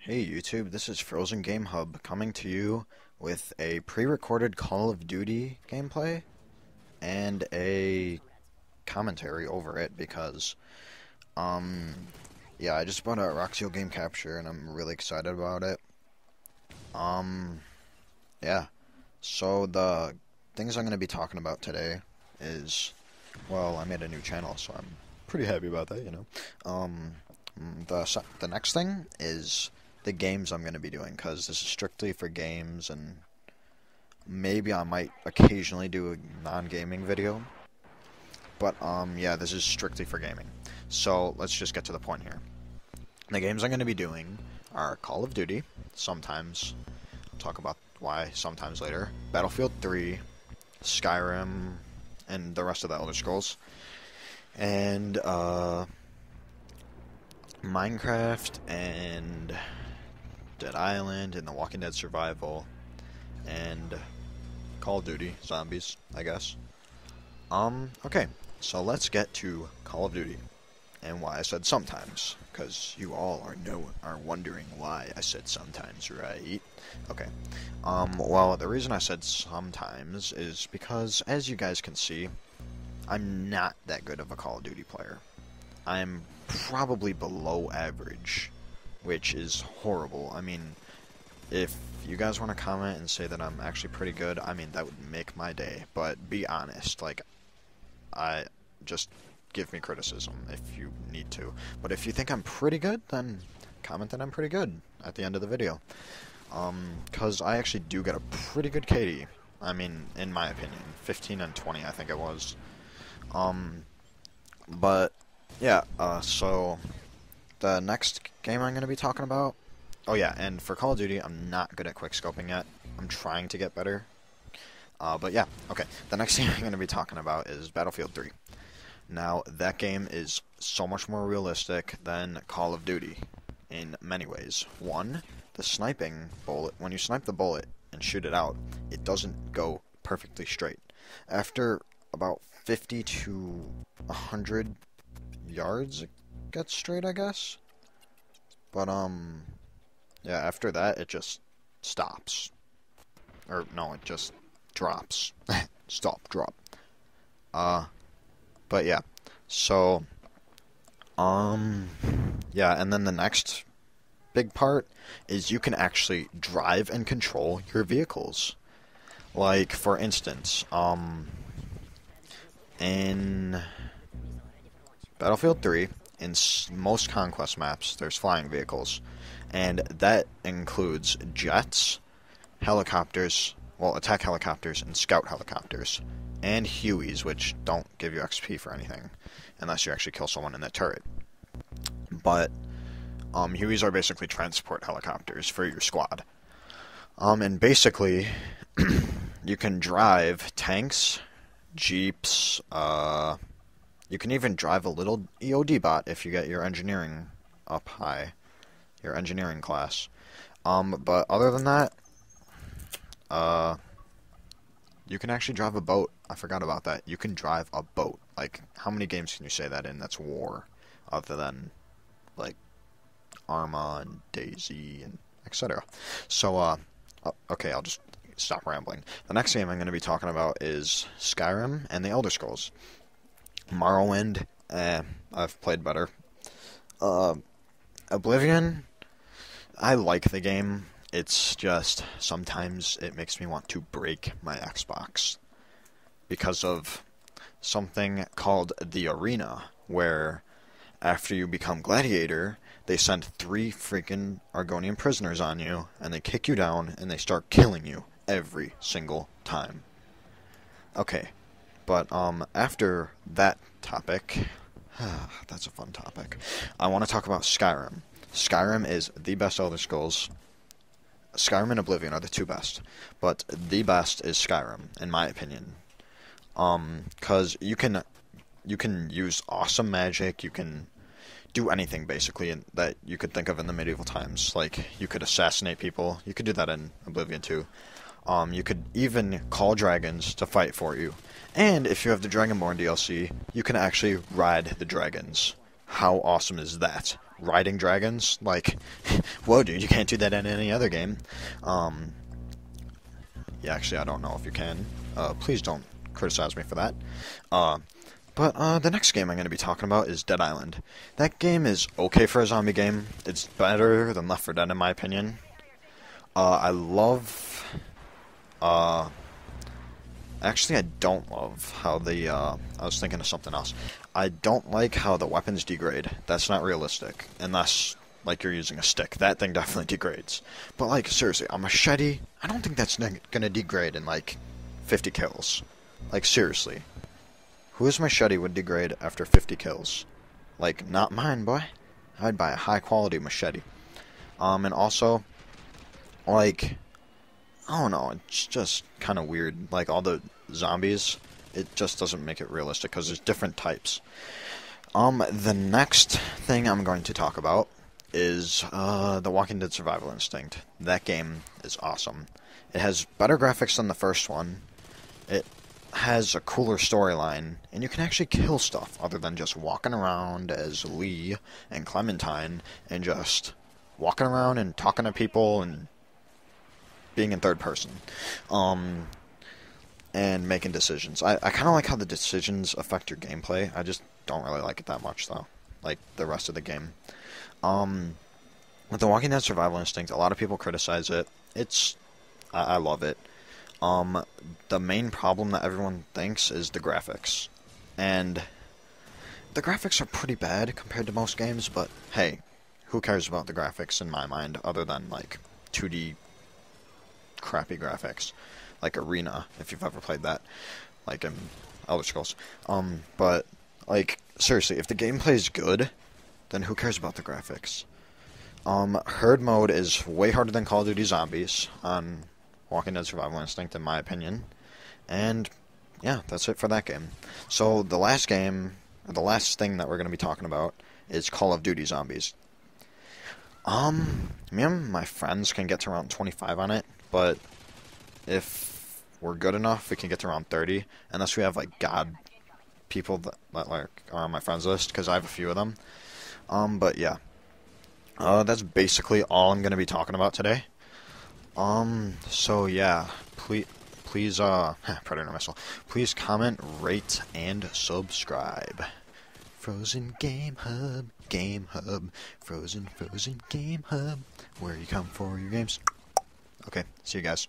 Hey YouTube, this is FrozenGameHub coming to you with a pre-recorded Call of Duty gameplay and a commentary over it because, yeah, I just bought a Roxio Game Capture and I'm really excited about it. Yeah, so the things I'm going to be talking about today is, well, I made a new channel, so I'm pretty happy about that, you know. The next thing is the games I'm going to be doing, because this is strictly for games, and maybe I might occasionally do a non-gaming video, but yeah, this is strictly for gaming. So let's just get to the point here. The games I'm going to be doing are Call of Duty, sometimes, I'll talk about why sometimes later, Battlefield 3, Skyrim, and the rest of the Elder Scrolls, and Minecraft, and Dead Island, and The Walking Dead Survival, and Call of Duty Zombies, I guess. Okay, so let's get to Call of Duty, and why I said sometimes, because you all are wondering why I said sometimes, right? Okay, well, the reason I said sometimes is because, as you guys can see, I'm not that good of a Call of Duty player. I'm probably below average, which is horrible. I mean, if you guys want to comment and say that I'm actually pretty good, I mean, that would make my day. But be honest, like, I just give me criticism if you need to. But if you think I'm pretty good, then comment that I'm pretty good at the end of the video. Because I actually do get a pretty good KD. I mean, in my opinion, 15 and 20, I think it was. But yeah, so the next game I'm going to be talking about, oh yeah, and for Call of Duty, I'm not good at quickscoping yet. I'm trying to get better. But yeah, okay, the next game I'm going to be talking about is Battlefield 3. Now, that game is so much more realistic than Call of Duty in many ways. One, the sniping bullet, when you snipe the bullet and shoot it out, it doesn't go perfectly straight. After about 50 to 100 yards, it gets straight, I guess. But, yeah, after that, it just stops. Or, no, it just drops. Stop, drop. But yeah, so, yeah, and then the next big part is you can actually drive and control your vehicles. Like, for instance, in Battlefield 3, in most conquest maps, there's flying vehicles, and that includes jets, helicopters, well, attack helicopters and scout helicopters, and Hueys, which don't give you XP for anything, unless you actually kill someone in that turret. But, Hueys are basically transport helicopters for your squad. And basically, you can drive tanks, jeeps, you can even drive a little EOD bot if you get your engineering up high, your engineering class. But other than that, you can actually drive a boat. I forgot about that. You can drive a boat. Like, how many games can you say that in that's war, other than, like, Arma and DayZ and etc. So, okay, I'll just stop rambling. The next game I'm going to be talking about is Skyrim and the Elder Scrolls. Morrowind, I've played better. Oblivion, I like the game. It's just, sometimes it makes me want to break my Xbox because of something called the Arena, where after you become Gladiator, they send 3 freaking Argonian prisoners on you, and they kick you down, and they start killing you every single time. Okay, but after that topic, that's a fun topic, I want to talk about Skyrim. Skyrim is the best Elder Scrolls. Skyrim and Oblivion are the 2 best, but the best is Skyrim, in my opinion. 'Cause you can use awesome magic, you can do anything, basically, that you could think of in the medieval times. Like, you could assassinate people, you could do that in Oblivion too. You could even call dragons to fight for you. And if you have the Dragonborn DLC, you can actually ride the dragons. How awesome is that? riding dragons. Like, whoa, dude, you can't do that in any other game. Yeah, actually, I don't know if you can. Please don't criticize me for that. But the next game I'm going to be talking about is Dead Island. That game is okay for a zombie game. It's better than Left 4 Dead in my opinion. I love... Actually, I don't love how the... I was thinking of something else. I don't like how the weapons degrade. That's not realistic. Unless, like, you're using a stick. That thing definitely degrades. But, like, seriously, a machete, I don't think that's going to degrade in, like, 50 kills. Like, seriously. Whose machete would degrade after 50 kills? Like, not mine, boy. I'd buy a high-quality machete. And also, like, I don't know, it's just kind of weird. Like, all the zombies, it just doesn't make it realistic, because there's different types. The next thing I'm going to talk about is, The Walking Dead Survival Instinct. That game is awesome. It has better graphics than the first one. It has a cooler storyline, and you can actually kill stuff other than just walking around as Lee and Clementine and just walking around and talking to people and being in third person and making decisions. I kind of like how the decisions affect your gameplay. I just don't really like it that much though, like the rest of the game. With The Walking Dead Survival Instinct, a lot of people criticize it. I love it. The main problem that everyone thinks is the graphics. And the graphics are pretty bad compared to most games, but hey, who cares about the graphics in my mind, other than, like, 2D crappy graphics. Like Arena, if you've ever played that. Like in Elder Scrolls. But, like, seriously, if the gameplay is good, then who cares about the graphics? Herd mode is way harder than Call of Duty Zombies on Walking Dead Survival Instinct, in my opinion. And, yeah, that's it for that game. So, the last game, or the last thing that we're going to be talking about, is Call of Duty Zombies. Me and my friends can get to around 25 on it, but if we're good enough, we can get to around 30, unless we have, like, god people that like, are on my friends list, because I have a few of them. But, yeah. That's basically all I'm going to be talking about today. So yeah, please, Predator Missile, please comment, rate, and subscribe. Frozen Game Hub, Frozen Game Hub, where you come for your games. Okay, see you guys.